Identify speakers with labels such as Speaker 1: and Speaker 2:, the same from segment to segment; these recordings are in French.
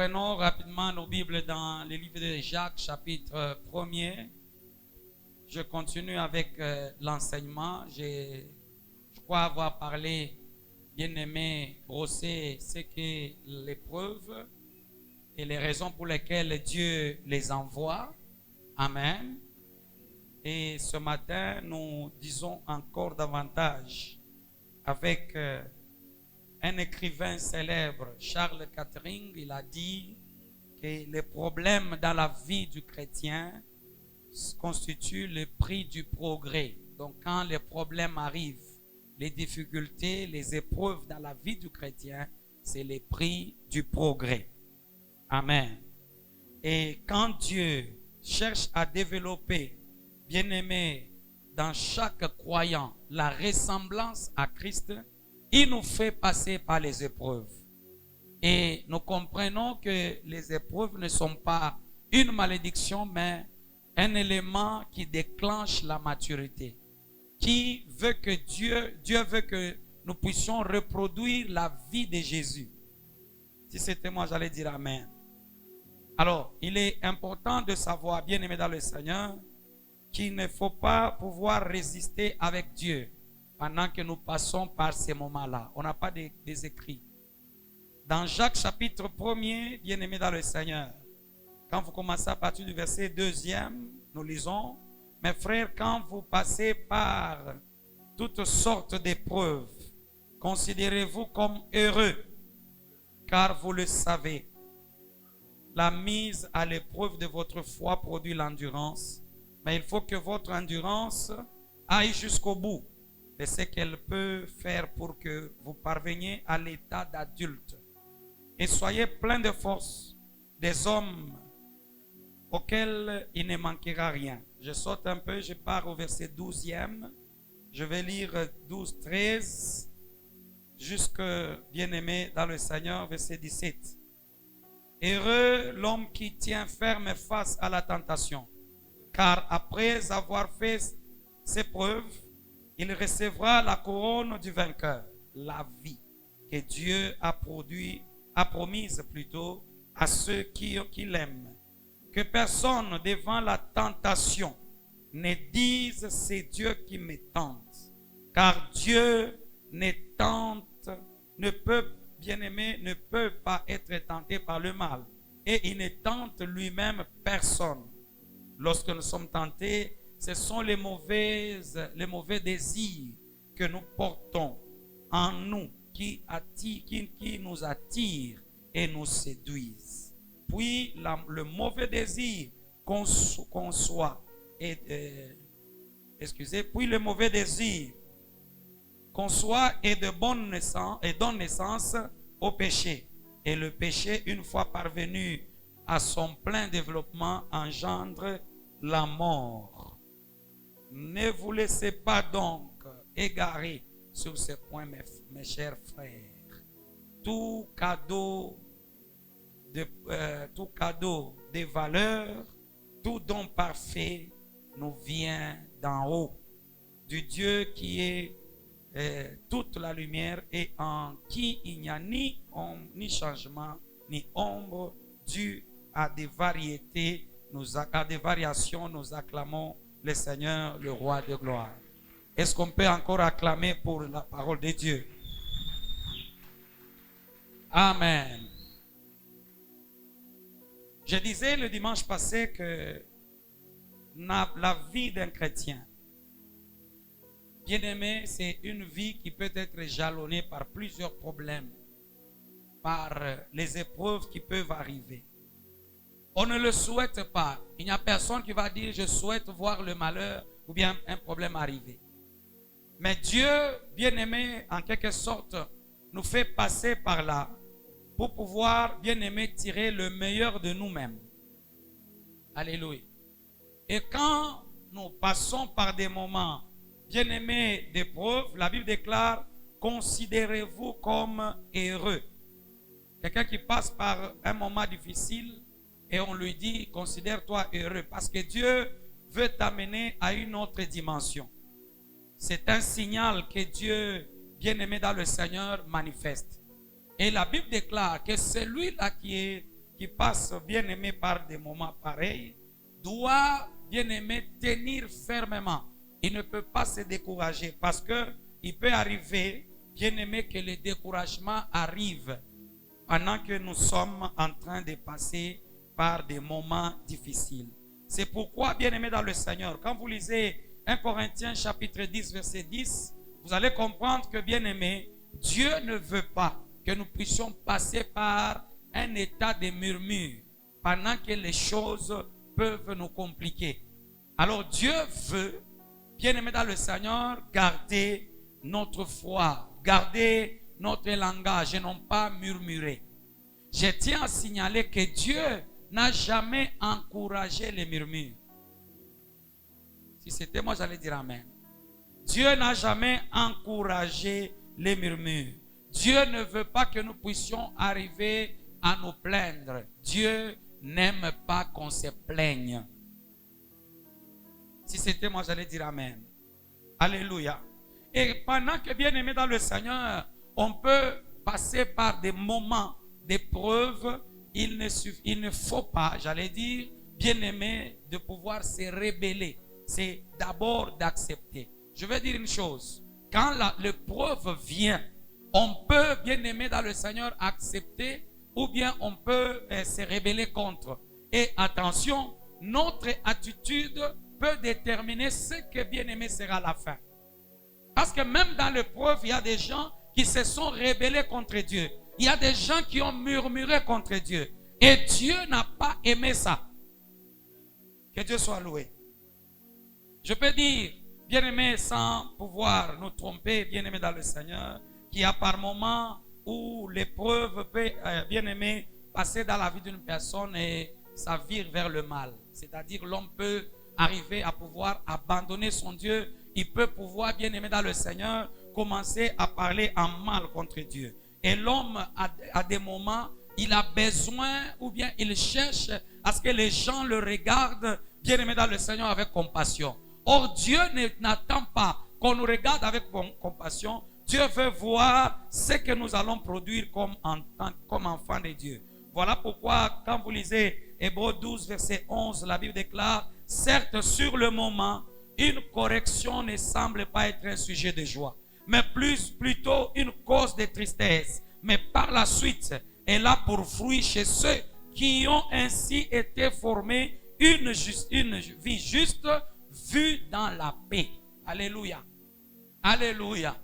Speaker 1: prenons rapidement nos Bibles dans le livre de Jacques, chapitre 1er. Je continue avec l'enseignement. Je crois avoir parlé, bien-aimé, brossé ce qu'est l'épreuve et les raisons pour lesquelles Dieu les envoie. Amen. Et ce matin, nous disons encore davantage avec un écrivain célèbre, Charles Catherine. Il a dit que les problèmes dans la vie du chrétien constituent le prix du progrès. Donc quand les problèmes arrivent, les difficultés, les épreuves dans la vie du chrétien, c'est le prix du progrès. Amen. Et quand Dieu cherche à développer, bien-aimé, dans chaque croyant, la ressemblance à Christ, il nous fait passer par les épreuves. Et nous comprenons que les épreuves ne sont pas une malédiction, mais un élément qui déclenche la maturité. Qui veut que Dieu veut que nous puissions reproduire la vie de Jésus. Si c'était moi, j'allais dire Amen. Alors, il est important de savoir, bien-aimé dans le Seigneur, qu'il ne faut pas pouvoir résister avec Dieu pendant que nous passons par ces moments-là. On n'a pas des écrits. Dans Jacques chapitre 1er, bien-aimé dans le Seigneur, quand vous commencez à partir du verset 2e, nous lisons, mes frères, quand vous passez par toutes sortes d'épreuves, considérez-vous comme heureux, car vous le savez. La mise à l'épreuve de votre foi produit l'endurance, mais il faut que votre endurance aille jusqu'au bout de ce qu'elle peut faire pour que vous parveniez à l'état d'adulte. Et soyez pleins de force, des hommes auxquels il ne manquera rien. Je saute un peu, je pars au verset 12e. Je vais lire 12, 13, jusque, bien-aimé dans le Seigneur, verset 17. Heureux l'homme qui tient ferme face à la tentation, car après avoir fait ses preuves, il recevra la couronne du vainqueur, la vie que Dieu a promise plutôt à ceux qui l'aiment. Que personne devant la tentation ne dise c'est Dieu qui me tente, car Dieu ne peut, bien-aimé, ne peut pas être tenté par le mal, et il ne tente lui-même personne. Lorsque nous sommes tentés, ce sont les mauvais désirs que nous portons en nous qui nous attirent et nous séduisent. Puis le mauvais désir puis le mauvais désir conçoit et donne naissance au péché. Et le péché, une fois parvenu à son plein développement, engendre la mort. Ne vous laissez pas donc égarer sur ce point, mes chers frères. Tout cadeau de valeur, tout don parfait nous vient d'en haut, du Dieu qui est toute la lumière et en qui il n'y a ni changement, ni ombre, dû à des variations, nous acclamons le Seigneur, le Roi de gloire. Est-ce qu'on peut encore acclamer pour la parole de Dieu? Amen. Je disais le dimanche passé que la vie d'un chrétien, bien-aimé, c'est une vie qui peut être jalonnée par plusieurs problèmes, par les épreuves qui peuvent arriver. On ne le souhaite pas. Il n'y a personne qui va dire je souhaite voir le malheur ou bien un problème arriver. Mais Dieu, bien-aimé, en quelque sorte, nous fait passer par là pour pouvoir, bien-aimé, tirer le meilleur de nous-mêmes. Alléluia. Et quand nous passons par des moments, bien-aimés, d'épreuve, la Bible déclare, considérez-vous comme heureux. Quelqu'un qui passe par un moment difficile et on lui dit, considère-toi heureux, parce que Dieu veut t'amener à une autre dimension. C'est un signal que Dieu, bien-aimé dans le Seigneur, manifeste. Et la Bible déclare que celui-là qui est qui passe, bien aimé, par des moments pareils, doit, bien aimé, tenir fermement. Il ne peut pas se décourager parce que il peut arriver, bien aimé, que le découragement arrive pendant que nous sommes en train de passer par des moments difficiles. C'est pourquoi, bien aimé dans le Seigneur, quand vous lisez 1 Corinthiens chapitre 10, verset 10, vous allez comprendre que, bien aimé, Dieu ne veut pas que nous puissions passer par un état de murmure pendant que les choses peuvent nous compliquer. Alors Dieu veut, bien aimé dans le Seigneur, garder notre foi, garder notre langage et non pas murmurer. Je tiens à signaler que Dieu n'a jamais encouragé les murmures. Si c'était moi, j'allais dire amen. Dieu n'a jamais encouragé les murmures. Dieu ne veut pas que nous puissions arriver à nous plaindre. Dieu n'aime pas qu'on se plaigne. Si c'était moi, j'allais dire amen. Alléluia. Et pendant que, bien aimé dans le Seigneur, on peut passer par des moments d'épreuve, il ne faut pas, j'allais dire, bien aimé, de pouvoir se rebeller. C'est d'abord d'accepter. Je vais dire une chose. Quand l'épreuve vient, on peut, bien aimé dans le Seigneur, accepter ou bien on peut se rebeller contre. Et attention, notre attitude peut déterminer ce que, bien aimé, sera la fin. Parce que même dans l'épreuve, il y a des gens qui se sont rebellés contre Dieu. Il y a des gens qui ont murmuré contre Dieu. Et Dieu n'a pas aimé ça. Que Dieu soit loué. Je peux dire, bien aimé, sans pouvoir nous tromper, bien aimé dans le Seigneur, qu'il y a par moments où l'épreuve peut, bien aimé, passer dans la vie d'une personne et ça vire vers le mal. C'est-à-dire l'homme peut arriver à pouvoir abandonner son Dieu. Il peut pouvoir, bien aimé dans le Seigneur, commencer à parler en mal contre Dieu. Et l'homme, à des moments, il a besoin ou bien il cherche à ce que les gens le regardent, bien aimé dans le Seigneur, avec compassion. Or, Dieu n'attend pas qu'on nous regarde avec compassion. Dieu veut voir ce que nous allons produire comme enfants de Dieu. Voilà pourquoi, quand vous lisez Hébreux 12, verset 11, la Bible déclare, certes, sur le moment, une correction ne semble pas être un sujet de joie, mais plutôt une cause de tristesse. Mais par la suite, elle a pour fruit chez ceux qui ont ainsi été formés une vie juste vue dans la paix. Alléluia. Alléluia.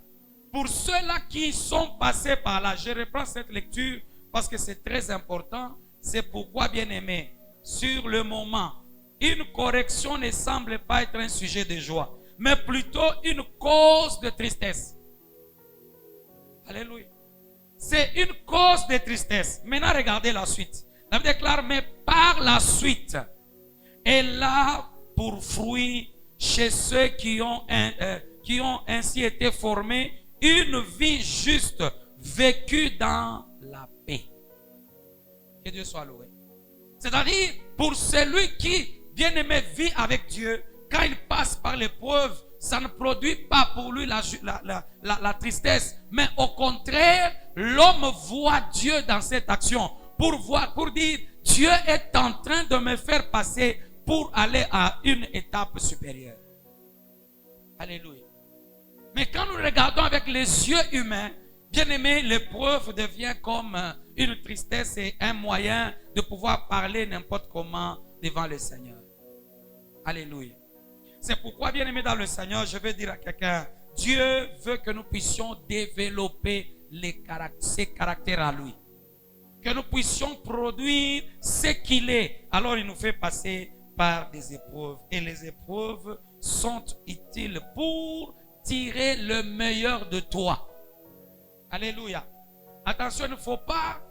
Speaker 1: Pour ceux-là qui sont passés par là, je reprends cette lecture parce que c'est très important. C'est pourquoi, bien aimé, sur le moment, une correction ne semble pas être un sujet de joie, mais plutôt une cause de tristesse. Alléluia. C'est une cause de tristesse. Maintenant, regardez la suite. La Bible déclare, mais par la suite, elle a pour fruit chez ceux qui ont ainsi été formés une vie juste, vécue dans la paix. Que Dieu soit loué. C'est-à-dire, pour celui qui, bien aimé, vit avec Dieu, quand il passe par l'épreuve, ça ne produit pas pour lui la tristesse, mais au contraire, l'homme voit Dieu dans cette action pour dire, Dieu est en train de me faire passer pour aller à une étape supérieure. Alléluia. Mais quand nous regardons avec les yeux humains, bien aimé, l'épreuve devient comme une tristesse et un moyen de pouvoir parler n'importe comment devant le Seigneur. Alléluia. C'est pourquoi, bien aimé dans le Seigneur, je veux dire à quelqu'un, Dieu veut que nous puissions développer ses caractères à lui. Que nous puissions produire ce qu'il est. Alors il nous fait passer par des épreuves. Et les épreuves sont utiles pour tirer le meilleur de toi. Alléluia. Attention, il ne faut pas,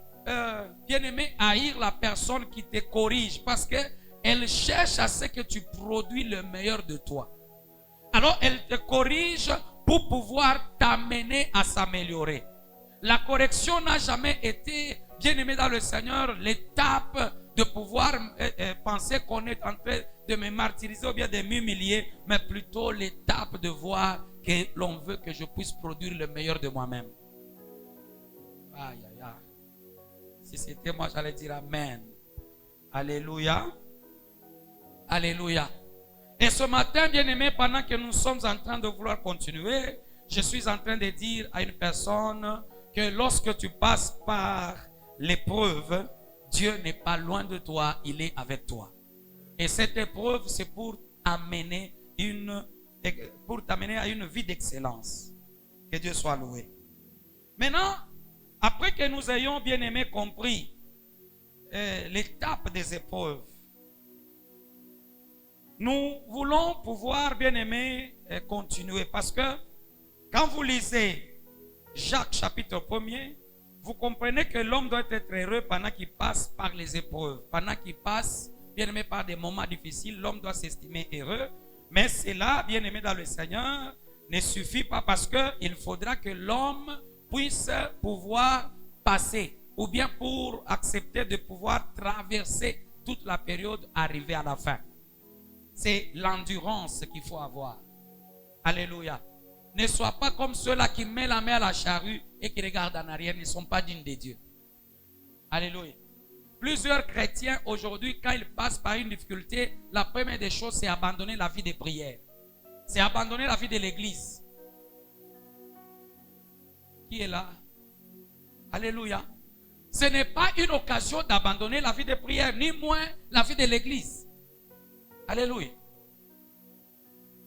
Speaker 1: bien aimé, haïr la personne qui te corrige parce qu'elle cherche à ce que tu produis le meilleur de toi. Alors, elle te corrige pour pouvoir t'amener à s'améliorer. La correction n'a jamais été, bien aimé dans le Seigneur, l'étape de pouvoir penser qu'on est en train de me martyriser ou bien de m'humilier, mais plutôt l'étape de voir que l'on veut que je puisse produire le meilleur de moi-même. Aïe, aïe, aïe. Si c'était moi, j'allais dire Amen. Alléluia. Alléluia. Et ce matin, bien-aimé, pendant que nous sommes en train de vouloir continuer, je suis en train de dire à une personne que lorsque tu passes par l'épreuve, Dieu n'est pas loin de toi, il est avec toi. Et cette épreuve, c'est pour t'amener à une vie d'excellence. Que Dieu soit loué. Maintenant, après que nous ayons bien aimé compris l'étape des épreuves, nous voulons pouvoir bien aimé continuer. Parce que quand vous lisez Jacques chapitre 1er, vous comprenez que l'homme doit être heureux pendant qu'il passe par les épreuves. Pendant qu'il passe, bien aimé, par des moments difficiles, l'homme doit s'estimer heureux. Mais cela, bien aimé dans le Seigneur, ne suffit pas parce qu'il faudra que l'homme puisse pouvoir passer. Ou bien pour accepter de pouvoir traverser toute la période arrivée à la fin. C'est l'endurance qu'il faut avoir. Alléluia. Ne sois pas comme ceux-là qui mettent la main à la charrue et qui regardent en arrière, ne sont pas dignes de Dieu. Alléluia. Plusieurs chrétiens aujourd'hui, quand ils passent par une difficulté, la première des choses, c'est abandonner la vie de prière. C'est abandonner la vie de l'église. Qui est là? Alléluia. Ce n'est pas une occasion d'abandonner la vie de prière, ni moins la vie de l'église. Alléluia.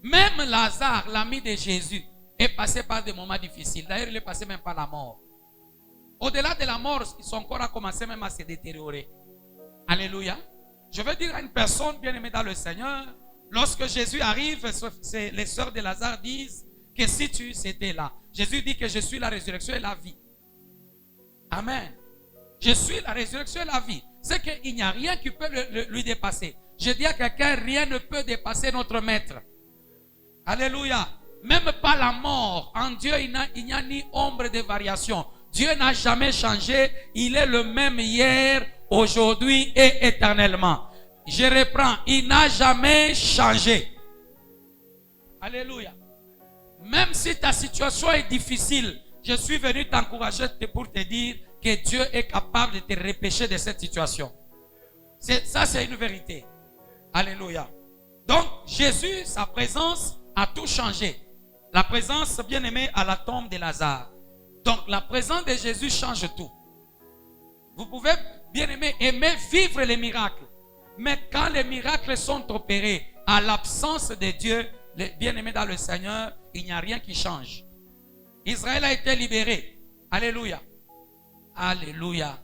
Speaker 1: Même Lazare, l'ami de Jésus, est passé par des moments difficiles. D'ailleurs, il est passé même par la mort. Au-delà de la mort, son corps a commencé même à se détériorer. Alléluia. Je veux dire à une personne bien aimée dans le Seigneur, lorsque Jésus arrive, les sœurs de Lazare disent que si tu étais là. Jésus dit que je suis la résurrection et la vie. Amen. Je suis la résurrection et la vie. C'est qu'il n'y a rien qui peut lui dépasser. Je dis à quelqu'un, rien ne peut dépasser notre maître. Alléluia. Même pas la mort. En Dieu, il n'y a ni ombre de variation. Dieu n'a jamais changé. Il est le même hier, aujourd'hui et éternellement. Je reprends. Il n'a jamais changé. Alléluia. Même si ta situation est difficile, je suis venu t'encourager pour te dire que Dieu est capable de te repêcher de cette situation. Ça, c'est une vérité. Alléluia. Donc, Jésus, sa présence a tout changé. La présence, bien aimée, à la tombe de Lazare. Donc, la présence de Jésus change tout. Vous pouvez, bien aimé, aimer vivre les miracles. Mais quand les miracles sont opérés, à l'absence de Dieu, les bien-aimés dans le Seigneur, il n'y a rien qui change. Israël a été libéré. Alléluia. Alléluia.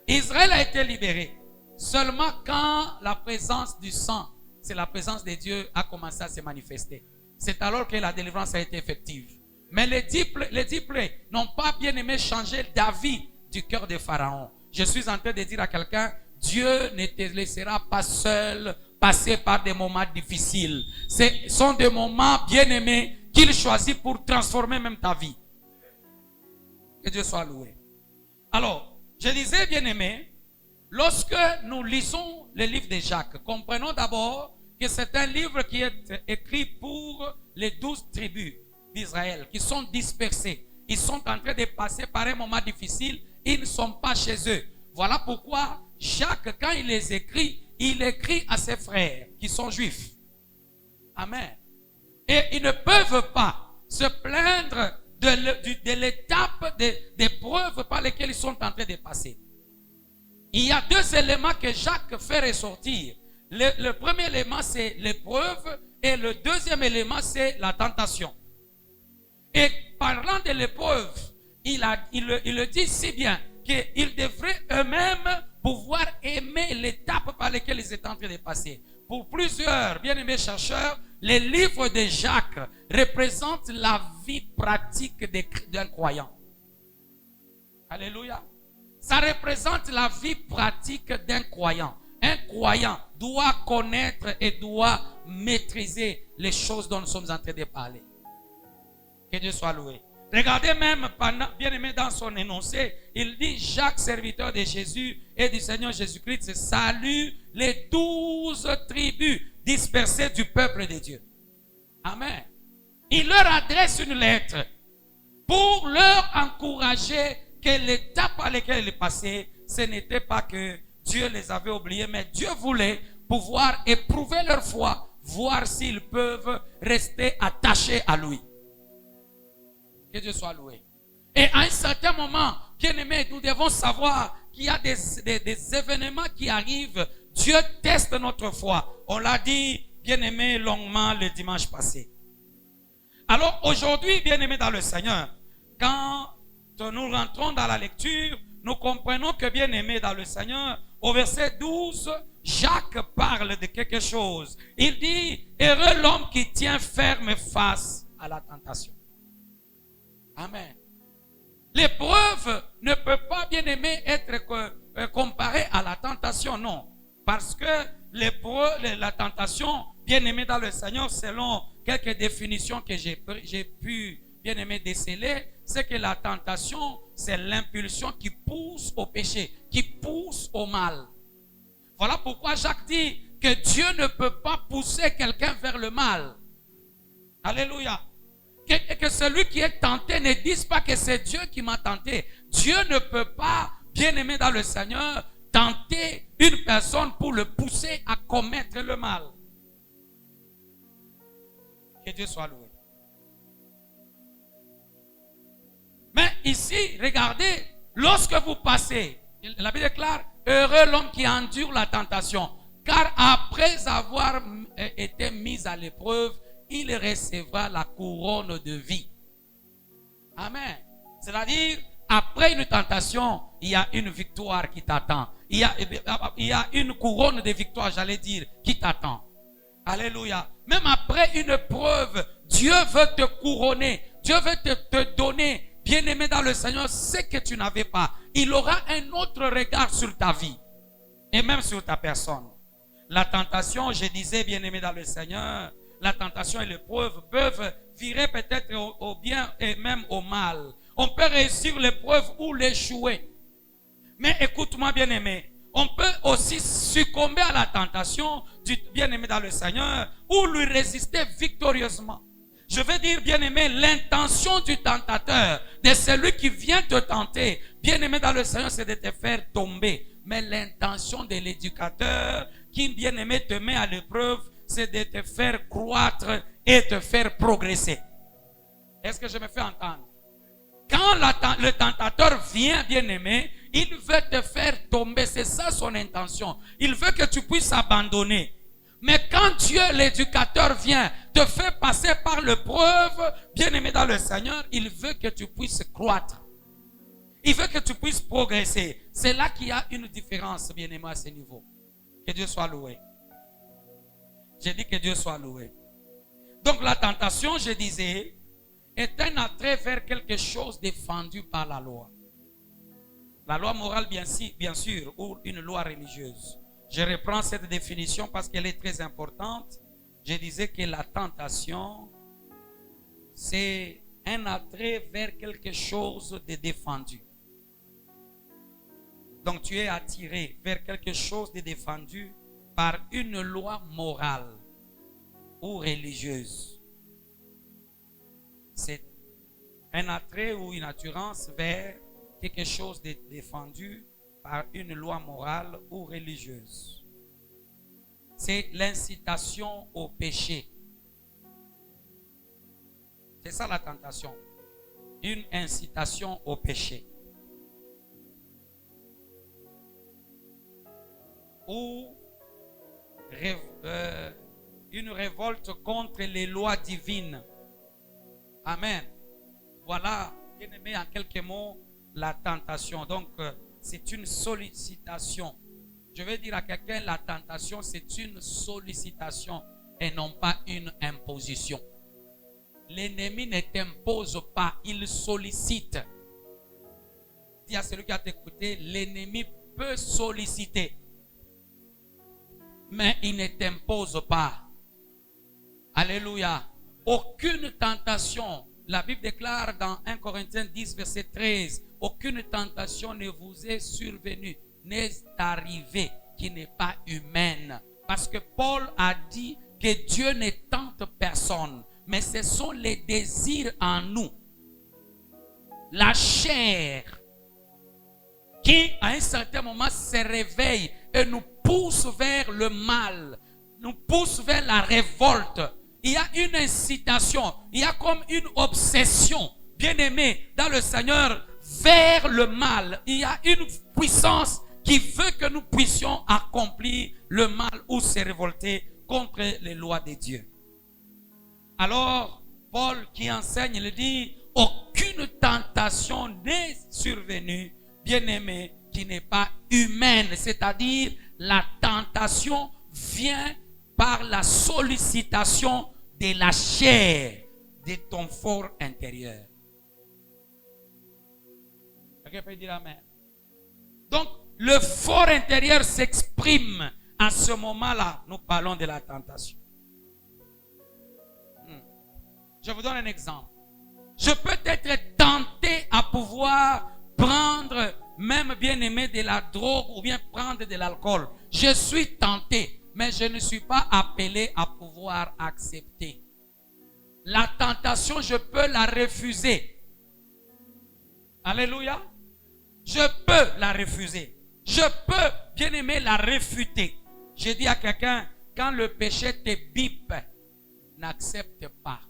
Speaker 1: Israël a été libéré. Seulement quand la présence du sang, c'est la présence de Dieu, a commencé à se manifester. C'est alors que la délivrance a été effective. Mais les disciples n'ont pas bien aimé changer d'avis du cœur de Pharaon. Je suis en train de dire à quelqu'un, Dieu ne te laissera pas seul passer par des moments difficiles. Ce sont des moments bien aimés qu'il choisit pour transformer même ta vie. Que Dieu soit loué. Alors, je disais bien aimé, lorsque nous lisons le livre de Jacques, comprenons d'abord que c'est un livre qui est écrit pour les 12 tribus d'Israël qui sont dispersées. Ils sont en train de passer par un moment difficile. Ils ne sont pas chez eux. Voilà pourquoi Jacques, quand il les écrit, il écrit à ses frères qui sont juifs. Amen. Et ils ne peuvent pas se plaindre de l'étape des preuves par lesquelles ils sont en train de passer. Il y a deux éléments que Jacques fait ressortir. Le premier élément, c'est l'épreuve, et le deuxième élément, c'est la tentation. Et parlant de l'épreuve, il le dit si bien qu'ils devraient eux-mêmes pouvoir aimer l'étape par laquelle ils étaient en train de passer. Pour plusieurs bien-aimés chercheurs, les livres de Jacques représentent la vie pratique d'un croyant. Alléluia. Ça représente la vie pratique d'un croyant. Un croyant doit connaître et doit maîtriser les choses dont nous sommes en train de parler. Que Dieu soit loué. Regardez même, bien aimé dans son énoncé, il dit Jacques, serviteur de Jésus et du Seigneur Jésus-Christ, salue les 12 tribus dispersées du peuple de Dieu. Amen. Il leur adresse une lettre pour leur encourager que l'étape par laquelle il est passé, ce n'était pas que Dieu les avait oubliés, mais Dieu voulait pouvoir éprouver leur foi, voir s'ils peuvent rester attachés à lui. Que Dieu soit loué. Et à un certain moment, bien-aimés, nous devons savoir qu'il y a des événements qui arrivent. Dieu teste notre foi. On l'a dit, bien-aimés, longuement le dimanche passé. Alors aujourd'hui, bien-aimés dans le Seigneur, quand nous rentrons dans la lecture, nous comprenons que, bien-aimés dans le Seigneur, au verset 12, Jacques parle de quelque chose. Il dit, heureux l'homme qui tient ferme face à la tentation. Amen. L'épreuve ne peut pas, bien aimé, être comparée à la tentation, non. Parce que la tentation, bien aimé dans le Seigneur, selon quelques définitions que j'ai pu, bien aimé, déceler, c'est que la tentation, c'est l'impulsion qui pousse au péché, qui pousse au mal. Voilà pourquoi Jacques dit que Dieu ne peut pas pousser quelqu'un vers le mal. Alléluia. Que celui qui est tenté ne dise pas que c'est Dieu qui m'a tenté. Dieu ne peut pas, bien aimé dans le Seigneur, tenter une personne pour le pousser à commettre le mal. Que Dieu soit loué. Mais ici, regardez, lorsque vous passez, la Bible déclare, heureux l'homme qui endure la tentation, car après avoir été mis à l'épreuve, il recevra la couronne de vie. Amen. C'est-à-dire, après une tentation, il y a une victoire qui t'attend. Il y a une couronne de victoire, j'allais dire, qui t'attend. Alléluia. Même après une preuve, Dieu veut te couronner. Dieu veut te donner, bien-aimé dans le Seigneur, ce que tu n'avais pas. Il aura un autre regard sur ta vie. Et même sur ta personne. La tentation, je disais, bien-aimé dans le Seigneur, la tentation et l'épreuve peuvent virer peut-être au bien et même au mal. On peut réussir l'épreuve ou l'échouer. Mais écoute-moi, bien-aimé, on peut aussi succomber à la tentation du bien-aimé dans le Seigneur ou lui résister victorieusement. Je veux dire, bien-aimé, l'intention du tentateur, de celui qui vient te tenter, bien-aimé dans le Seigneur, c'est de te faire tomber. Mais l'intention de l'éducateur qui, bien-aimé, te met à l'épreuve, c'est de te faire croître et te faire progresser. Est-ce que je me fais entendre? Quand le tentateur vient, bien-aimé, il veut te faire tomber. C'est ça son intention. Il veut que tu puisses abandonner. Mais quand Dieu, l'éducateur, vient te faire passer par l'épreuve, bien-aimé dans le Seigneur, il veut que tu puisses croître. Il veut que tu puisses progresser. C'est là qu'il y a une différence, bien-aimé, à ce niveau. Que Dieu soit loué. J'ai dit que Dieu soit loué. Donc la tentation, je disais, est un attrait vers quelque chose défendu par la loi. La loi morale, bien sûr, ou une loi religieuse. Je reprends cette définition parce qu'elle est très importante. Je disais que la tentation, c'est un attrait vers quelque chose de défendu. Donc tu es attiré vers quelque chose de défendu par une loi morale ou religieuse. C'est un attrait ou une attirance vers quelque chose de défendu par une loi morale ou religieuse. C'est l'incitation au péché. C'est ça la tentation. Une incitation au péché. Ou une révolte contre les lois divines. Amen. Voilà, bien aimé, en quelques mots, la tentation. Donc, c'est une sollicitation. Je vais dire à quelqu'un, la tentation, c'est une sollicitation et non pas une imposition. L'ennemi ne t'impose pas, il sollicite. Dis à celui qui a t'écouté, l'ennemi peut solliciter, mais il ne t'impose pas. Alléluia. Aucune tentation, la Bible déclare dans 1 Corinthiens 10, verset 13, aucune tentation ne vous est survenue, n'est arrivée, qui n'est pas humaine. Parce que Paul a dit que Dieu ne tente personne, mais ce sont les désirs en nous, la chair, qui, à un certain moment, se réveille et nous pousse vers le mal, nous pousse vers la révolte. Il y a une incitation, il y a comme une obsession, bien-aimé, dans le Seigneur, vers le mal. Il y a une puissance qui veut que nous puissions accomplir le mal ou se révolter contre les lois de Dieu. Alors, Paul qui enseigne, il dit, aucune tentation n'est survenue, bien-aimé, qui n'est pas humaine. C'est-à-dire, la tentation vient par la sollicitation de la chair, de ton fort intérieur. Quelqu'un peut dire amen. Donc, le fort intérieur s'exprime à ce moment-là. Nous parlons de la tentation. Je vous donne un exemple. Je peux être tenté à pouvoir prendre, même bien aimé, de la drogue ou bien prendre de l'alcool. Je suis tenté, mais je ne suis pas appelé à pouvoir accepter. La tentation, je peux la refuser. Alléluia. Je peux la refuser. Je peux, bien aimé, la réfuter. Je dis à quelqu'un, quand le péché te bipe, n'accepte pas.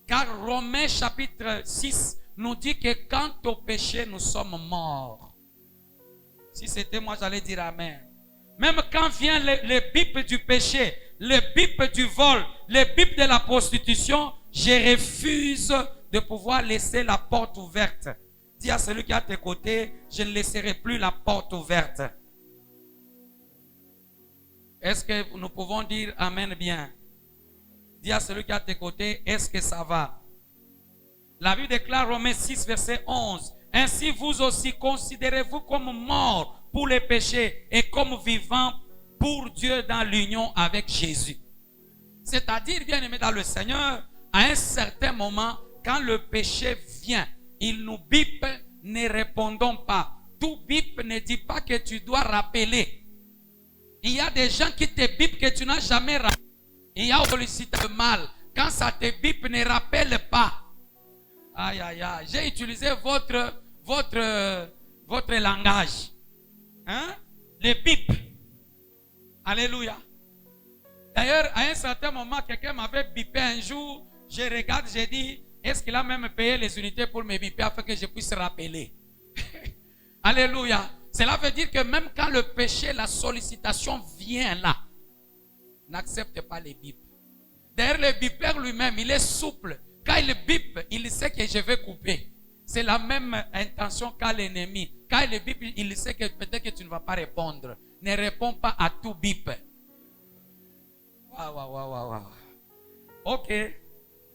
Speaker 1: Car Romains chapitre 6 nous dit que quant au péché, nous sommes morts. Si c'était moi, j'allais dire amen. Même quand vient le bip du péché, le bip du vol, le bip de la prostitution, je refuse de pouvoir laisser la porte ouverte. Dis à celui qui est à tes côtés, je ne laisserai plus la porte ouverte. Est-ce que nous pouvons dire amen bien? Dis à celui qui est à tes côtés, est-ce que ça va? La Bible déclare Romains 6, verset 11. Ainsi vous aussi considérez-vous comme morts pour les péchés et comme vivants pour Dieu dans l'union avec Jésus. C'est-à-dire, bien aimé dans le Seigneur, à un certain moment, quand le péché vient, il nous bipe, ne répondons pas. Tout bip ne dit pas que tu dois rappeler. Il y a des gens qui te bipent que tu n'as jamais rappelé. Il y a sollicité le mal. Quand ça te bipe, ne rappelle pas. Aïe, aïe, aïe. J'ai utilisé votre langage. Hein? Le bip. Alléluia. D'ailleurs, à un certain moment, quelqu'un m'avait bipé un jour. Je regarde, j'ai dit, est-ce qu'il a même payé les unités pour me biper afin que je puisse rappeler? Alléluia. Cela veut dire que même quand le péché, la sollicitation vient là, n'accepte pas les bips. D'ailleurs, le bipeur lui-même, il est souple. Quand il bip, il sait que je vais couper. C'est la même intention qu'a l'ennemi. Quand il bip, il sait que peut-être que tu ne vas pas répondre. Ne réponds pas à tout bip. Waouh. Ok.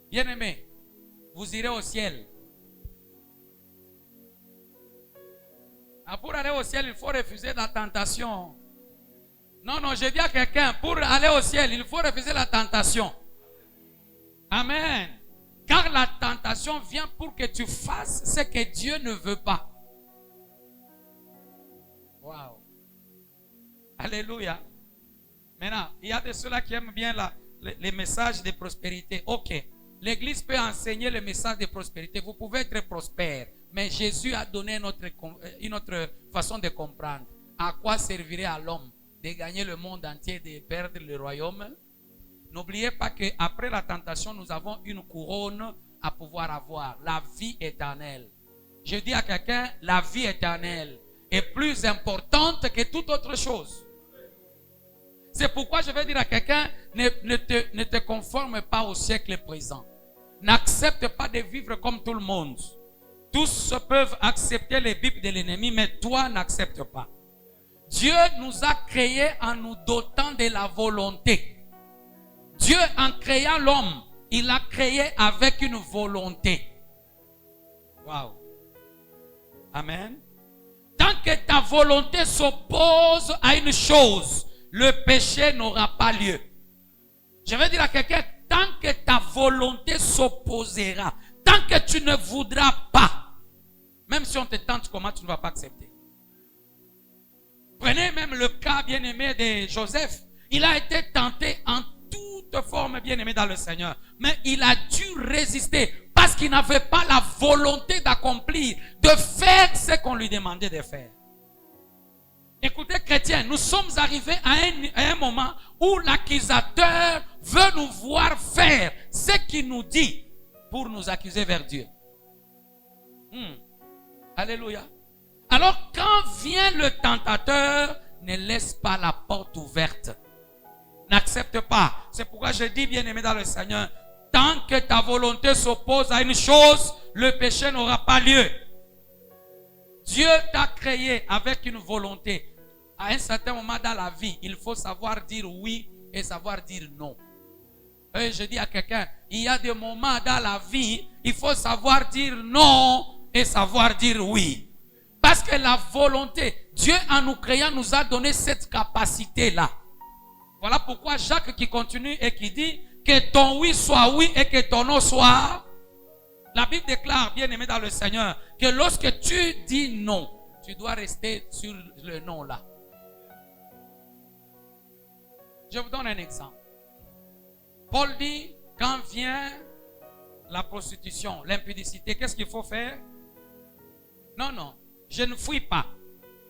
Speaker 1: Bien aimé, vous irez au ciel. Pour aller au ciel, il faut refuser la tentation. Non, je dis à quelqu'un, pour aller au ciel, il faut refuser la tentation. Amen. Car la tentation vient pour que tu fasses ce que Dieu ne veut pas. Wow. Alléluia. Maintenant, il y a de ceux-là qui aiment bien les messages de prospérité. Ok. L'église peut enseigner le message de prospérité. Vous pouvez être prospère. Mais Jésus a donné une autre façon de comprendre. À quoi servirait à l'homme de gagner le monde entier, de perdre le royaume? N'oubliez pas qu'après la tentation, nous avons une couronne à pouvoir avoir. La vie éternelle. Je dis à quelqu'un, la vie éternelle est plus importante que toute autre chose. C'est pourquoi je vais dire à quelqu'un, ne te conforme pas au siècle présent. N'accepte pas de vivre comme tout le monde. Tous peuvent accepter les bips de l'ennemi, mais toi n'acceptes pas. Dieu nous a créés en nous dotant de la volonté. Dieu, en créant l'homme, il l'a créé avec une volonté. Wow. Amen. Tant que ta volonté s'oppose à une chose, le péché n'aura pas lieu. Je vais dire à quelqu'un, tant que ta volonté s'opposera, tant que tu ne voudras pas, même si on te tente comment, tu ne vas pas accepter. Prenez même le cas bien-aimé de Joseph. Il a été tenté en toute forme bien-aimé dans le Seigneur. Mais il a dû résister. parce qu'il n'avait pas la volonté d'accomplir, de faire ce qu'on lui demandait de faire. Écoutez, chrétiens, nous sommes arrivés à un moment où l'accusateur veut nous voir faire ce qu'il nous dit pour nous accuser vers Dieu. Alléluia. Alors, quand vient le tentateur, ne laisse pas la porte ouverte. N'accepte pas. C'est pourquoi je dis, bien-aimé dans le Seigneur, tant que ta volonté s'oppose à une chose, le péché n'aura pas lieu. Dieu t'a créé avec une volonté. À un certain moment dans la vie, il faut savoir dire oui et savoir dire non. Et je dis à quelqu'un, il y a des moments dans la vie, il faut savoir dire non et savoir dire oui. Parce que la volonté, Dieu en nous créant nous a donné cette capacité-là. Voilà pourquoi Jacques qui continue et qui dit que ton oui soit oui et que ton non soit. La Bible déclare, bien aimé dans le Seigneur, que lorsque tu dis non, tu dois rester sur le non là. Je vous donne un exemple. Paul dit, quand vient la prostitution, l'impudicité, qu'est-ce qu'il faut faire? Non, non, je ne fuis pas.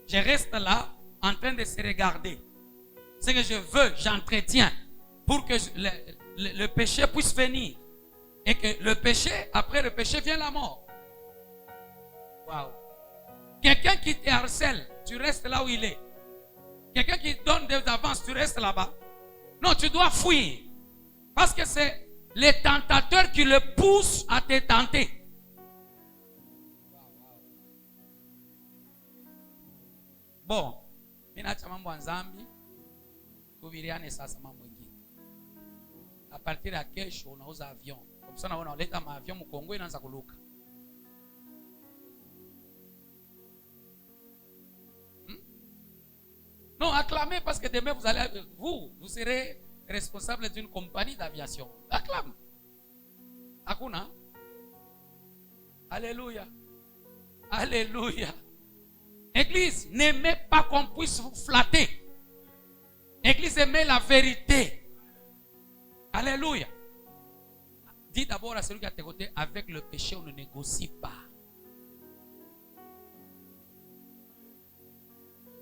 Speaker 1: Je reste là en train de se regarder. Ce que je veux, j'entretiens pour que le péché puisse venir. Et que le péché, après le péché vient la mort. Waouh. Quelqu'un qui te harcèle, tu restes là où il est. Quelqu'un qui te donne des avances, tu restes là-bas. Non, tu dois fuir. Parce que c'est les tentateurs qui le poussent à te tenter. Bon, à partir de kesho unauza avion. Comme ça on unaleta maavion mkongo inaanza kuluka. Non, acclamez parce que demain vous serez responsable d'une compagnie d'aviation. Acclame. Hakuna. Alléluia. Alléluia. Église, n'aimez pas qu'on puisse vous flatter. Église, aimez la vérité. Alléluia. Dis d'abord à celui qui est à tes côtés, avec le péché, on ne négocie pas.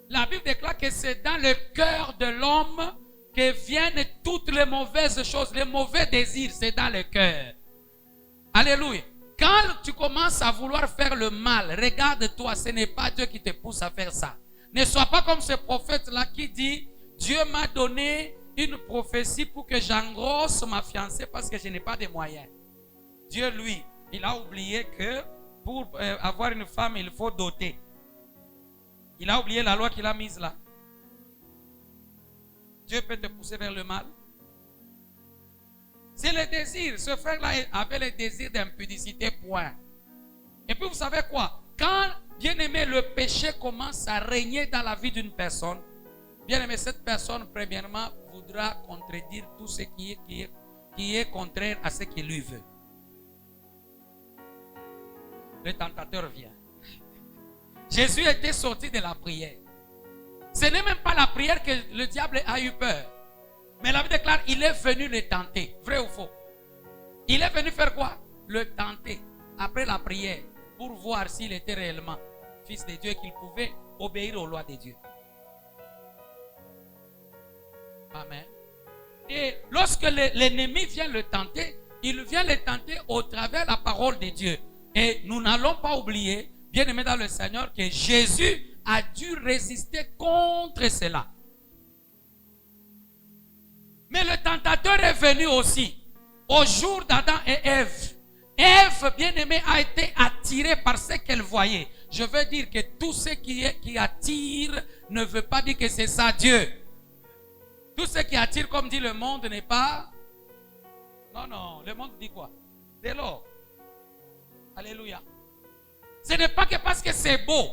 Speaker 1: La Bible déclare que c'est dans le cœur de l'homme que viennent toutes les mauvaises choses, les mauvais désirs, c'est dans le cœur. Alléluia. Quand tu commences à vouloir faire le mal, regarde-toi, ce n'est pas Dieu qui te pousse à faire ça. Ne sois pas comme ce prophète-là qui dit, Dieu m'a donné une prophétie pour que j'engrosse ma fiancée parce que je n'ai pas de moyens. Dieu, lui, il a oublié que pour avoir une femme, il faut doter. Il a oublié la loi qu'il a mise là. Dieu peut te pousser vers le mal. C'est le désir. Ce frère-là avait le désir d'impudicité, point. Et puis vous savez quoi? Quand, bien aimé, le péché commence à régner dans la vie d'une personne, bien aimé, cette personne, premièrement, voudra contredire tout ce qui est contraire à ce qu'il lui veut. Le tentateur vient. Jésus était sorti de la prière. Ce n'est même pas la prière que le diable a eu peur. Mais la Bible déclare, il est venu le tenter. Vrai ou faux? Il est venu faire quoi? Le tenter. Après la prière. Pour voir s'il était réellement fils de Dieu, qu'il pouvait obéir aux lois de Dieu. Amen. Et lorsque l'ennemi vient le tenter, il vient le tenter au travers de la parole de Dieu. Et nous n'allons pas oublier, bien aimé dans le Seigneur, que Jésus a dû résister contre cela. Mais le tentateur est venu aussi au jour d'Adam et Ève. Ève, bien aimée, a été attirée par ce qu'elle voyait. Je veux dire que tout ce qui attire ne veut pas dire que c'est ça Dieu. Tout ce qui attire, comme dit le monde, n'est pas... Non, non, le monde dit quoi? De l'or. Alléluia. Ce n'est pas que parce que c'est beau.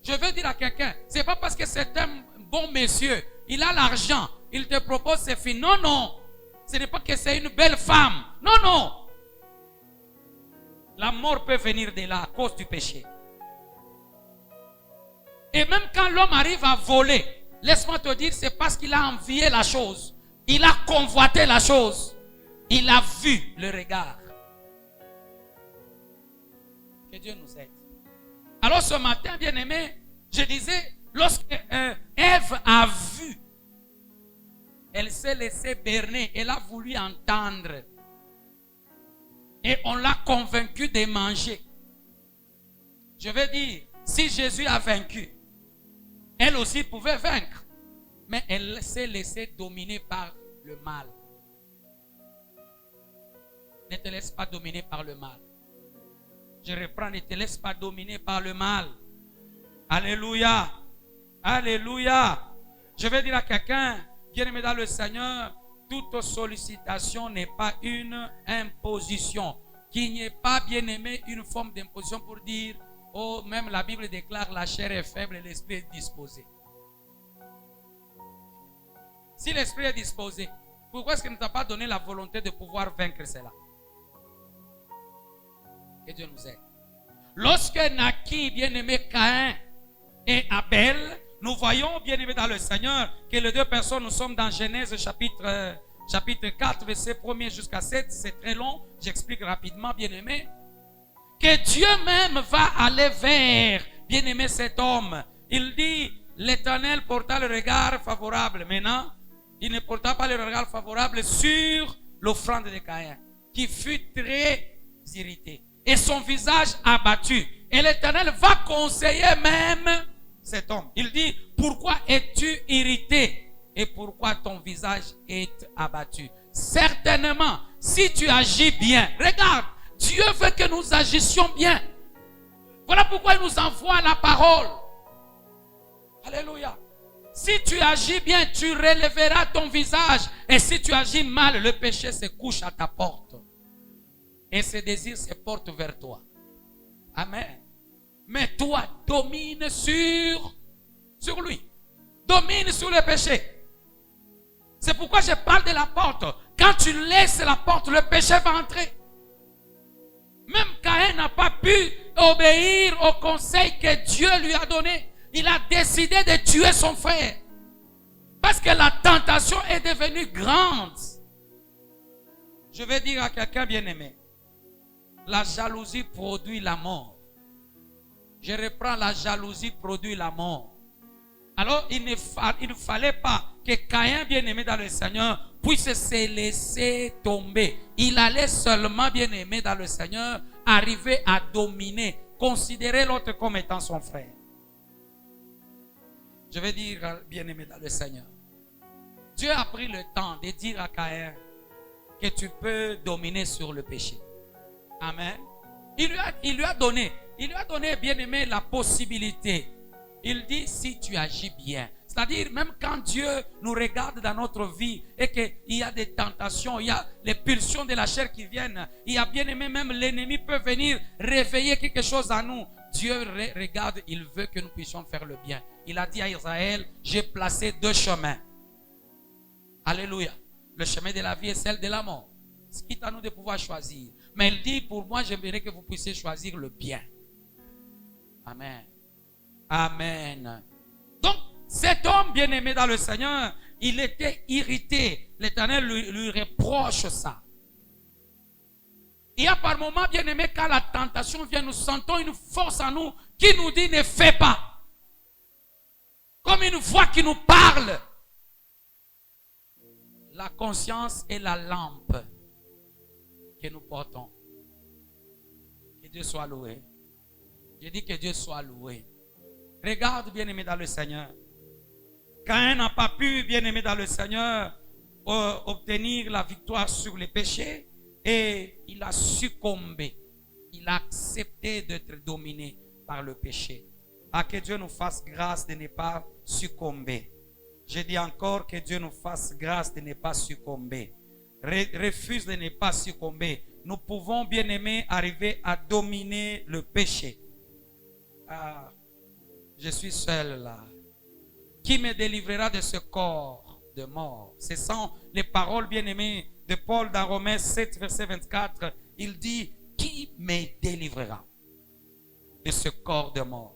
Speaker 1: Je veux dire à quelqu'un, ce n'est pas parce que c'est un bon monsieur, il a l'argent, il te propose ses filles. Non, non. Ce n'est pas que c'est une belle femme. Non, non. La mort peut venir de là à cause du péché. Et même quand l'homme arrive à voler, laisse-moi te dire, c'est parce qu'il a envié la chose. Il a convoité la chose. Il a vu le regard. Que Dieu nous aide. Alors ce matin, bien-aimé, je disais, lorsque Ève a vu, elle s'est laissée berner, elle a voulu entendre. Et on l'a convaincue de manger. Je veux dire, si Jésus a vaincu, elle aussi pouvait vaincre. Mais elle s'est laissée dominer par le mal. Ne te laisse pas dominer par le mal. Je reprends, ne te laisse pas dominer par le mal. Alléluia. Alléluia. Je vais dire à quelqu'un, bien-aimé dans le Seigneur, toute sollicitation n'est pas une imposition. Qu'il n'y ait pas, bien-aimé, une forme d'imposition pour dire, oh, même la Bible déclare la chair est faible et l'esprit est disposé. Si l'esprit est disposé, pourquoi est-ce qu'il ne t'a pas donné la volonté de pouvoir vaincre cela? Que Dieu nous aide. Lorsque naquit, bien-aimé, Caïn et Abel, nous voyons, bien-aimé dans le Seigneur, que les deux personnes, nous sommes dans Genèse chapitre 4, verset 1 jusqu'à 7. C'est très long, j'explique rapidement, bien-aimé. Que Dieu même va aller vers, bien-aimé, cet homme. Il dit, l'Éternel porta le regard favorable. Maintenant, il ne porta pas le regard favorable sur l'offrande de Caïn, qui fut très irrité. Et son visage abattu. Et l'Éternel va conseiller même cet homme. Il dit, pourquoi es-tu irrité? Et pourquoi ton visage est abattu? Certainement, si tu agis bien, regarde, Dieu veut que nous agissions bien. Voilà pourquoi il nous envoie la parole. Alléluia. Si tu agis bien, tu relèveras ton visage. Et si tu agis mal, le péché se couche à ta porte. Et ses désirs se portent vers toi. Amen. Mais toi, domine sur lui. Domine sur le péché. C'est pourquoi je parle de la porte. Quand tu laisses la porte, le péché va entrer. Même Caïn n'a pas pu obéir au conseil que Dieu lui a donné. Il a décidé de tuer son frère. Parce que la tentation est devenue grande. Je vais dire à quelqu'un bien-aimé. La jalousie produit la mort. Je reprends, la jalousie produit la mort. Alors, il ne fallait pas que Caïn, bien-aimé dans le Seigneur, puisse se laisser tomber. Il allait seulement, bien-aimé dans le Seigneur, arriver à dominer, considérer l'autre comme étant son frère. Je vais dire, bien-aimé dans le Seigneur, Dieu a pris le temps de dire à Caïn que tu peux dominer sur le péché. Amen. Il lui a donné, bien-aimé, la possibilité. Il dit, si tu agis bien. C'est-à-dire, même quand Dieu nous regarde dans notre vie et qu'il y a des tentations, il y a les pulsions de la chair qui viennent, il y a, bien-aimé, même l'ennemi peut venir réveiller quelque chose en nous. Dieu regarde, il veut que nous puissions faire le bien. Il a dit à Israël, j'ai placé deux chemins. Alléluia. Le chemin de la vie et celle de la mort. Ce qui est à nous de pouvoir choisir. Mais il dit, pour moi, j'aimerais que vous puissiez choisir le bien. Amen. Amen. Donc, cet homme bien-aimé dans le Seigneur, il était irrité. L'Éternel lui reproche ça. Et à par moment, bien-aimé, quand la tentation vient, nous sentons une force en nous qui nous dit, ne fais pas. Comme une voix qui nous parle. La conscience est la lampe que nous portons. Que Dieu soit loué. Je dis que Dieu soit loué. Regarde, bien-aimé dans le Seigneur. Caïn n'a pas pu, bien-aimé dans le Seigneur, obtenir la victoire sur les péchés. Et il a succombé. Il a accepté d'être dominé par le péché. Ah, que Dieu nous fasse grâce de ne pas succomber. Je dis encore que Dieu nous fasse grâce de ne pas succomber. Refuse de ne pas succomber. Nous pouvons, bien-aimés, arriver à dominer le péché. Ah, je suis seul là. Qui me délivrera de ce corps de mort? Ce sont les paroles, bien-aimées, de Paul dans Romains 7, verset 24. Il dit, qui me délivrera de ce corps de mort?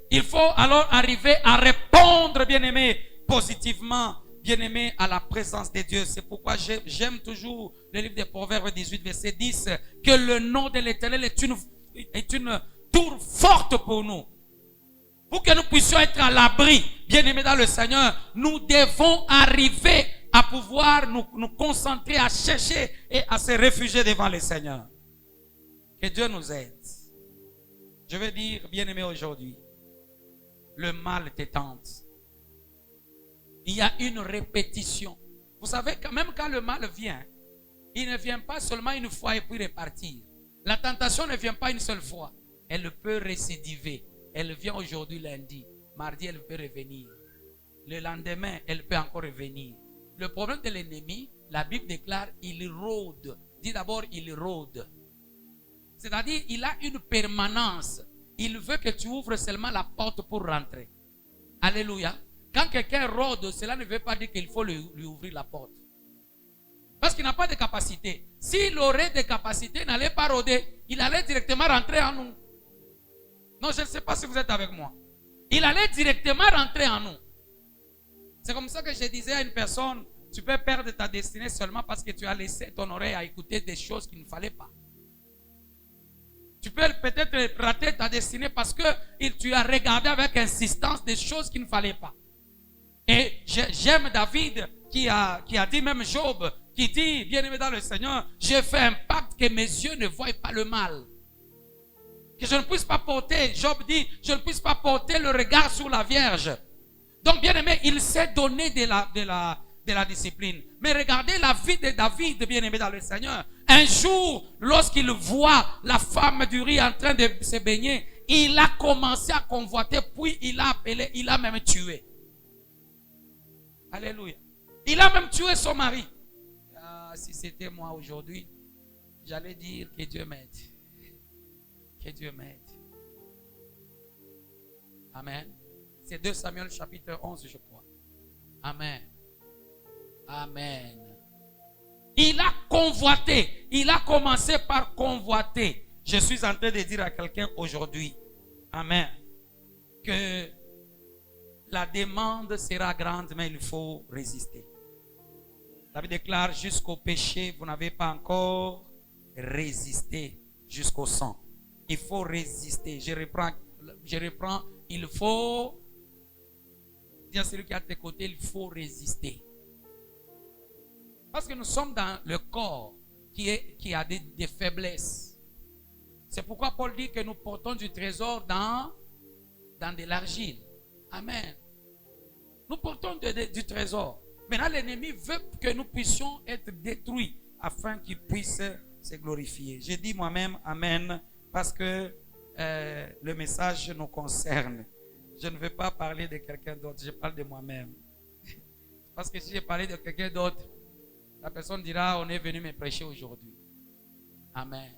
Speaker 1: Il faut alors arriver à répondre, bien-aimé, positivement bien-aimé, à la présence de Dieu. C'est pourquoi j'aime toujours le livre des Proverbes 18, verset 10, que le nom de l'Éternel est une tour forte pour nous. Pour que nous puissions être à l'abri, bien-aimés dans le Seigneur, nous devons arriver à pouvoir nous concentrer, à chercher et à se réfugier devant le Seigneur. Que Dieu nous aide. Je veux dire, bien-aimé, aujourd'hui, le mal te tente. Il y a une répétition. Vous savez, même quand le mal vient, il ne vient pas seulement une fois et puis repartir. La tentation ne vient pas une seule fois. Elle peut récidiver. Elle vient aujourd'hui lundi. Mardi, elle peut revenir. Le lendemain, elle peut encore revenir. Le problème de l'ennemi, la Bible déclare, il rôde. Dis d'abord, il rôde. C'est-à-dire, il a une permanence. Il veut que tu ouvres seulement la porte pour rentrer. Alléluia. Quand quelqu'un rôde, cela ne veut pas dire qu'il faut lui ouvrir la porte. Parce qu'il n'a pas de capacité. S'il aurait des capacités, il n'allait pas rôder. Il allait directement rentrer en nous. Non, je ne sais pas si vous êtes avec moi. Il allait directement rentrer en nous. C'est comme ça que je disais à une personne, tu peux perdre ta destinée seulement parce que tu as laissé ton oreille à écouter des choses qu'il ne fallait pas. Tu peux peut-être rater ta destinée parce que tu as regardé avec insistance des choses qu'il ne fallait pas. Et j'aime David qui a dit, même Job, qui dit, bien-aimé dans le Seigneur, j'ai fait un pacte que mes yeux ne voient pas le mal. Que je ne puisse pas porter, Job dit, je ne puisse pas porter le regard sur la Vierge. Donc, bien-aimé, il s'est donné de la discipline. Mais regardez la vie de David, bien-aimé dans le Seigneur. Un jour, lorsqu'il voit la femme d'Uri en train de se baigner, il a commencé à convoiter, puis il a appelé, il a même tué. Alléluia. Il a même tué son mari. Ah, si c'était moi aujourd'hui, j'allais dire que Dieu m'aide. Que Dieu m'aide. Amen. C'est 2 Samuel chapitre 11, je crois. Amen. Amen. Il a convoité. Il a commencé par convoiter. Je suis en train de dire à quelqu'un aujourd'hui, amen, que la demande sera grande, mais il faut résister. La Bible déclare, jusqu'au péché, vous n'avez pas encore résisté jusqu'au sang. Il faut résister. Je reprends. Il faut, dis à celui qui est à tes côtés, il faut résister. Parce que nous sommes dans le corps qui a des faiblesses. C'est pourquoi Paul dit que nous portons du trésor dans de l'argile. Amen. Nous portons du trésor. Maintenant, l'ennemi veut que nous puissions être détruits afin qu'il puisse se glorifier. J'ai dit moi-même Amen parce que le message nous concerne. Je ne veux pas parler de quelqu'un d'autre, je parle de moi-même. Parce que si je parlais de quelqu'un d'autre, la personne dira, on est venu me prêcher aujourd'hui. Amen.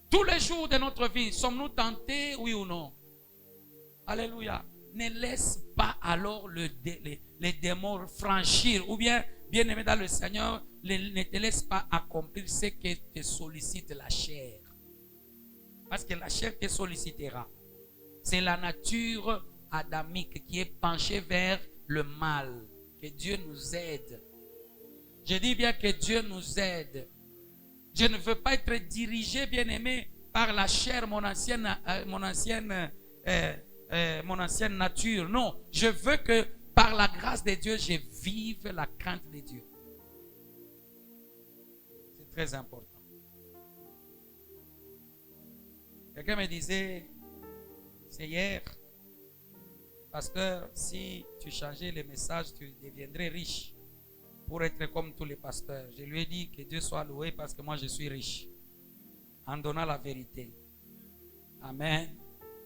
Speaker 1: Tous les jours de notre vie, sommes-nous tentés, oui ou non? Alléluia. Ne laisse pas alors les démons franchir, ou bien, bien-aimé dans le Seigneur, ne te laisse pas accomplir ce que te sollicite la chair. Parce que la chair te sollicitera. C'est la nature adamique qui est penchée vers le mal. Que Dieu nous aide. Je dis bien que Dieu nous aide. Je ne veux pas être dirigé, bien-aimé, par la chair, mon ancienne nature. Non, je veux que par la grâce de Dieu, je vive la crainte de Dieu. C'est très important. Quelqu'un me disait, c'est hier, pasteur, si tu changeais les messages, tu deviendrais riche pour être comme tous les pasteurs. Je lui ai dit que Dieu soit loué parce que moi je suis riche en donnant la vérité. Amen.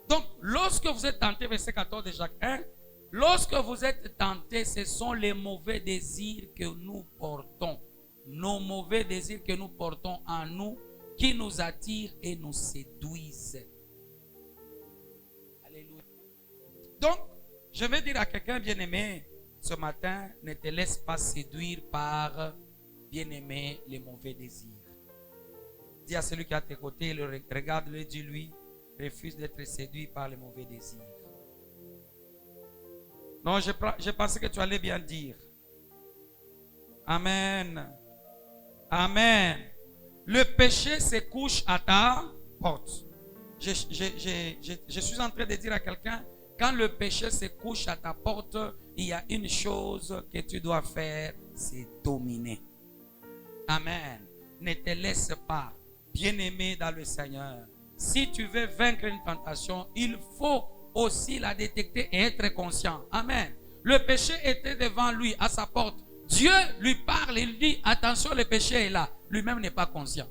Speaker 1: Donc, lorsque vous êtes tenté, verset 14 de Jacques 1, lorsque vous êtes tenté, ce sont les mauvais désirs que nous portons. Nos mauvais désirs que nous portons en nous qui nous attirent et nous séduisent. Alléluia. Donc, je vais dire à quelqu'un bien-aimé, ce matin, ne te laisse pas séduire par, bien-aimé, les mauvais désirs. Dis à celui qui est à tes côtés, regarde-le, dis-lui, refuse d'être séduit par les mauvais désirs. Non, je pensais que tu allais bien dire. Amen. Amen. Le péché se couche à ta porte. Je suis en train de dire à quelqu'un, quand le péché se couche à ta porte, il y a une chose que tu dois faire, c'est dominer. Amen. Ne te laisse pas, bien-aimé dans le Seigneur. Si tu veux vaincre une tentation, il faut aussi la détecter et être conscient. Amen. Le péché était devant lui, à sa porte. Dieu lui parle, il dit, attention, le péché est là. Lui-même n'est pas conscient.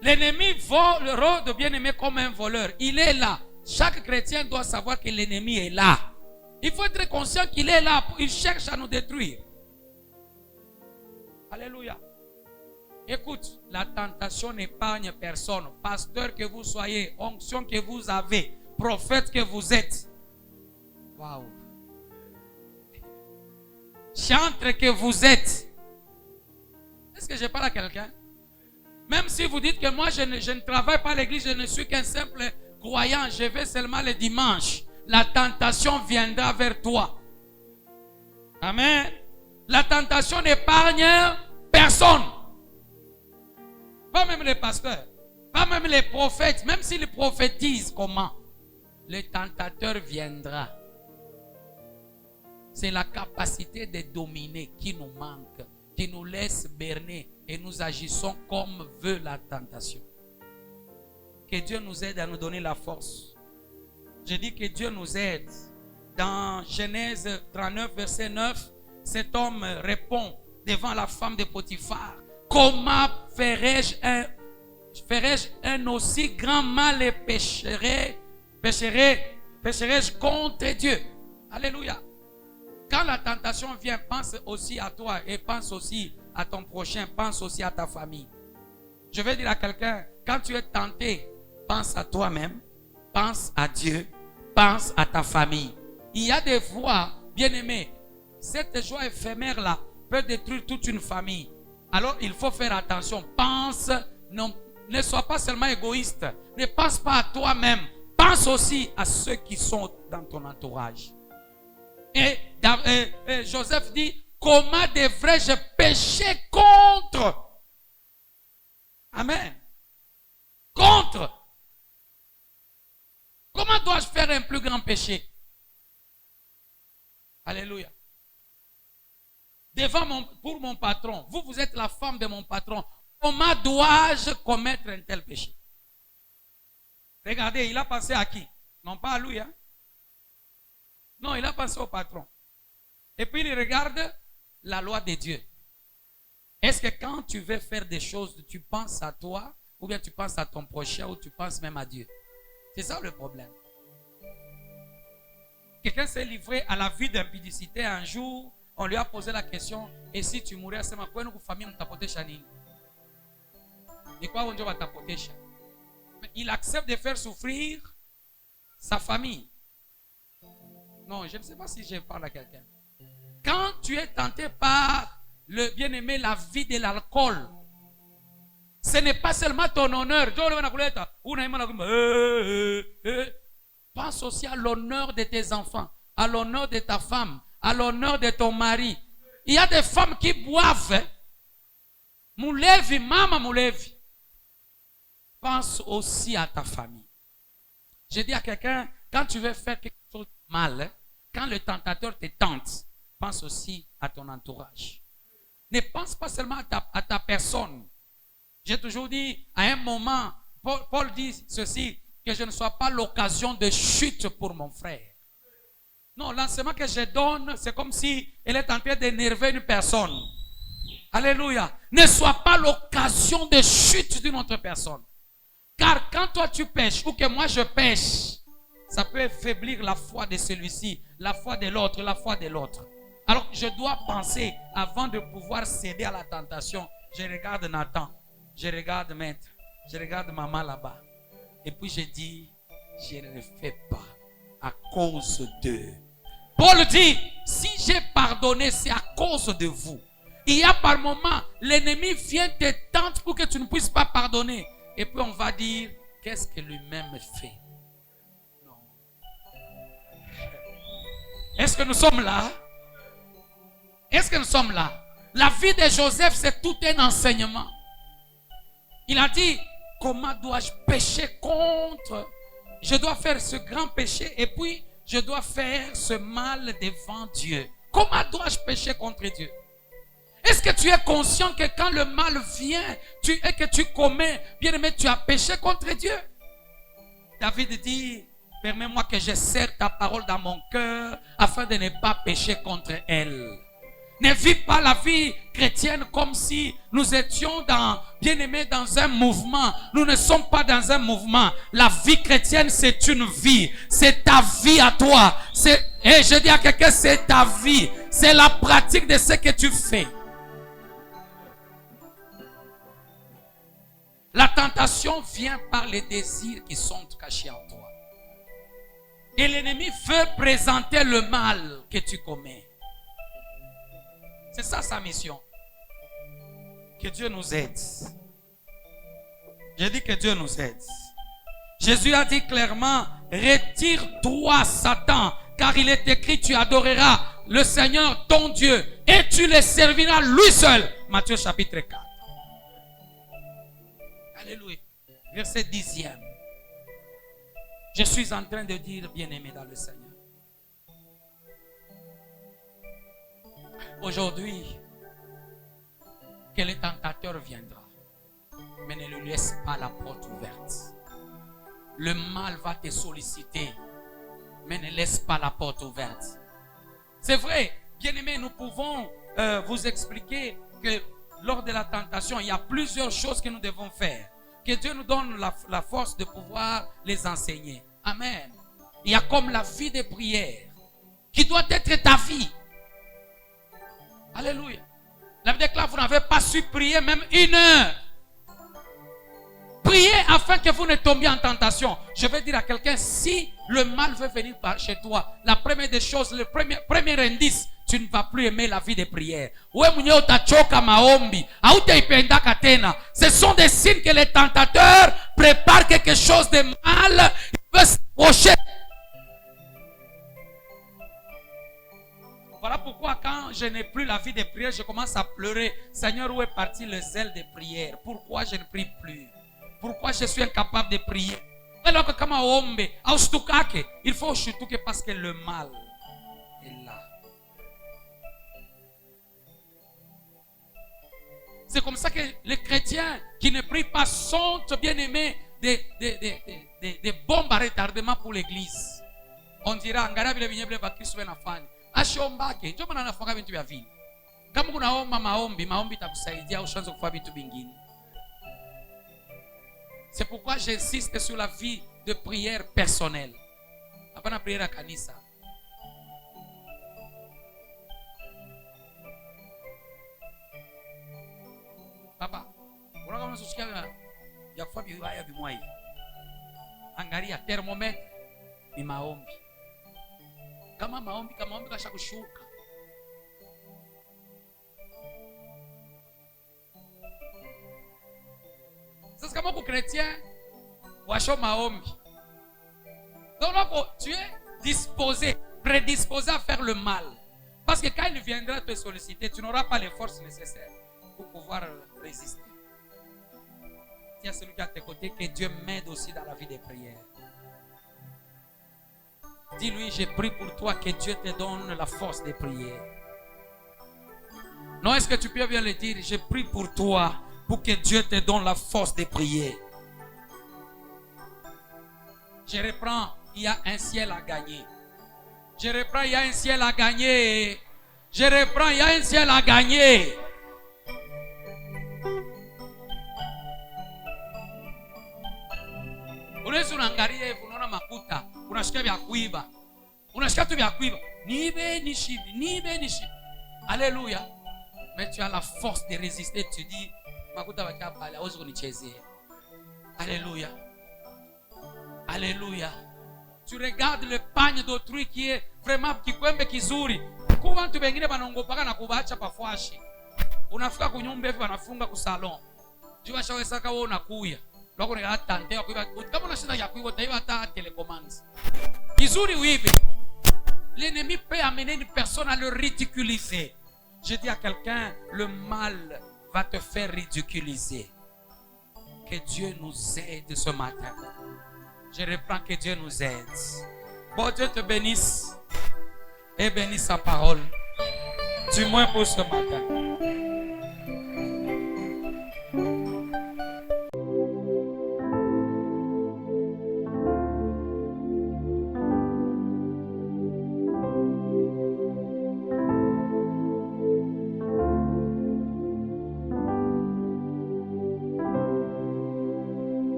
Speaker 1: L'ennemi rôde bien-aimé comme un voleur. Il est là. Chaque chrétien doit savoir que l'ennemi est là. Il faut être conscient qu'il est là. Il cherche à nous détruire. Alléluia. Écoute, la tentation n'épargne personne. Pasteur que vous soyez, onction que vous avez, prophète que vous êtes. Waouh. Chantre que vous êtes. Est-ce que je parle à quelqu'un? Même si vous dites que moi je ne travaille pas à l'église, je ne suis qu'un simple croyant, je vais seulement le dimanche. La tentation viendra vers toi. Amen. La tentation n'épargne personne. Pas même les pasteurs, pas même les prophètes, même s'ils prophétisent comment, le tentateur viendra. C'est la capacité de dominer qui nous manque, qui nous laisse berner et nous agissons comme veut la tentation. Que Dieu nous aide à nous donner la force. Je dis que Dieu nous aide. Dans Genèse 39, verset 9, cet homme répond devant la femme de Potiphar. Comment ferais-je un aussi grand mal et pécherais-je contre Dieu? Alléluia. Quand la tentation vient, pense aussi à toi et pense aussi à ton prochain, pense aussi à ta famille. Je vais dire à quelqu'un, quand tu es tenté, pense à toi-même, pense à Dieu, pense à ta famille. Il y a des fois, bien-aimés, cette joie éphémère-là peut détruire toute une famille. Alors il faut faire attention. Pense, ne sois pas seulement égoïste. Ne pense pas à toi-même. Pense aussi à ceux qui sont dans ton entourage. Et Joseph dit, comment devrais-je pécher contre? Amen. Contre. Comment dois-je faire un plus grand péché? Alléluia. Pour mon patron, vous êtes la femme de mon patron. Comment dois-je commettre un tel péché? Regardez, il a pensé à qui? Non pas à lui, hein? Non, il a pensé au patron. Et puis il regarde la loi de Dieu. Est-ce que quand tu veux faire des choses, tu penses à toi, ou bien tu penses à ton prochain, ou tu penses même à Dieu? C'est ça le problème. Quelqu'un s'est livré à la vie d'impudicité un jour. On lui a posé la question, et si tu mourais, c'est ma famille, on t'apporte chanine. Et quoi, on va t'apporter chanine? Mais il accepte de faire souffrir sa famille. Non, je ne sais pas si je parle à quelqu'un. Quand tu es tenté par le bien-aimé, la vie de l'alcool, ce n'est pas seulement ton honneur. Pense aussi à l'honneur de tes enfants, à l'honneur de ta femme, à l'honneur de ton mari. Il y a des femmes qui boivent. Moulevi, maman Moulevi. Pense aussi à ta famille. Je dis à quelqu'un, quand tu veux faire quelque chose de mal, quand le tentateur te tente, pense aussi à ton entourage. Ne pense pas seulement à ta personne. J'ai toujours dit, à un moment, Paul dit ceci, que je ne sois pas l'occasion de chute pour mon frère. Non, l'enseignement que je donne, c'est comme si elle est en train d'énerver une personne. Alléluia. Ne sois pas l'occasion de chute d'une autre personne. Car quand toi tu pêches ou que moi je pêche, ça peut affaiblir la foi de celui-ci, la foi de l'autre, la foi de l'autre. Alors je dois penser, avant de pouvoir céder à la tentation, je regarde Nathan, je regarde Maître, je regarde maman là-bas. Et puis je dis, je ne le fais pas à cause d'eux. Paul dit, si j'ai pardonné, c'est à cause de vous. Il y a par moment, l'ennemi vient te tenter pour que tu ne puisses pas pardonner. Et puis on va dire, qu'est-ce que lui-même fait? Non. Est-ce que nous sommes là? Est-ce que nous sommes là? La vie de Joseph, c'est tout un enseignement. Il a dit, comment dois-je pécher contre? Je dois faire ce grand péché et puis je dois faire ce mal devant Dieu. Comment dois-je pécher contre Dieu? Est-ce que tu es conscient que quand le mal vient et que tu commets, bien aimé, tu as péché contre Dieu? David dit, permets-moi que je serre ta parole dans mon cœur afin de ne pas pécher contre elle. Ne vis pas la vie chrétienne comme si nous étions bien aimés, dans un mouvement. Nous ne sommes pas dans un mouvement. La vie chrétienne, c'est une vie. C'est ta vie à toi. Et je dis à quelqu'un, c'est ta vie. C'est la pratique de ce que tu fais. La tentation vient par les désirs qui sont cachés en toi. Et l'ennemi veut présenter le mal que tu commets. C'est ça sa mission. Que Dieu nous aide. J'ai dit que Dieu nous aide. Jésus a dit clairement, retire-toi Satan, car il est écrit, tu adoreras le Seigneur ton Dieu et tu le serviras lui seul. Matthieu chapitre 4. Alléluia. Verset 10e. Je suis en train de dire, bien-aimé dans le Seigneur. Aujourd'hui, que le tentateur viendra, mais ne lui laisse pas la porte ouverte. Le mal va te solliciter, mais ne laisse pas la porte ouverte. C'est vrai, bien-aimés, nous pouvons vous expliquer que lors de la tentation, il y a plusieurs choses que nous devons faire. Que Dieu nous donne la force de pouvoir les enseigner. Amen. Il y a comme la vie de prière qui doit être ta vie. Alléluia. La Bible déclare, vous n'avez pas su prier même 1 heure. Priez afin que vous ne tombiez en tentation. Je vais dire à quelqu'un, si le mal veut venir par chez toi, la première des choses, le premier indice, tu ne vas plus aimer la vie de prière. Ce sont des signes que les tentateurs préparent quelque chose de mal. Il veut s'approcher. Voilà pourquoi quand je n'ai plus la vie de prière, je commence à pleurer. Seigneur, où est parti le zèle de prière? Pourquoi je ne prie plus? Pourquoi je suis incapable de prier? Alors que kama ombe, il faut chutuke parce que le mal est là. C'est comme ça que les chrétiens qui ne prient pas sont bien aimés des bombes à retardement pour l'église. On dira, angara vile vinyeble ba Kristo benafanya. Ashombake, njoo maana nafunga vitu vya vile. Kama unaomba maombi itakusaidia ushaanze kufanya vitu vingine. C'est pourquoi j'insiste sur la vie de prière personnelle. Hapana prière à kanisa. Papa, unaona unasikia ya kufanya vibaya vimwai. Angalia thermometer ni maombi. Kama maombi kasha kushuka. Sasa kama uko chrétien, washo maombi. Donc tu es disposé, prédisposé à faire le mal. Parce que quand il viendra te solliciter, tu n'auras pas les forces nécessaires pour pouvoir résister. Dis à celui qui est à tes côtés que Dieu m'aide aussi dans la vie des prières. Dis-lui, j'ai pris pour toi, que Dieu te donne la force de prier. Non, est-ce que tu peux bien le dire? J'ai pris pour toi, pour que Dieu te donne la force de prier. Je reprends, il y a un ciel à gagner. Je reprends, il y a un ciel à gagner. Je reprends, il y a un ciel à gagner. Unaweza unaangalia hivi unaona makuta, unasikia vya kuiba. Unasikia tu vya kuiba. Nibe nishibi. Alléluia. Mais tu as la force de résister, tu dis makuta wakia pale hawezi kunichezea. Alléluia. Alléluia. Tu regardes le pagne d'autrui qui est vraiment kikwembe kizuri. Kwa watu wengine wanaongopaka na kubacha pafuashi. Unafika kunyumba hivi wanafunga ku salon. Jua shaweza kawa unakuya. Loko ni hata ndio kuiba. Kama unashinda ya kuiba utaiba hata telecommand. Kizuri uibe. l'ennemi peut amener une personne à le ridiculiser. Je dis à quelqu'un, le mal va te faire ridiculiser. Que Dieu nous aide ce matin. Je reprends, que Dieu nous aide. Bon, Dieu te bénisse et bénisse sa parole. Du moins pour ce matin.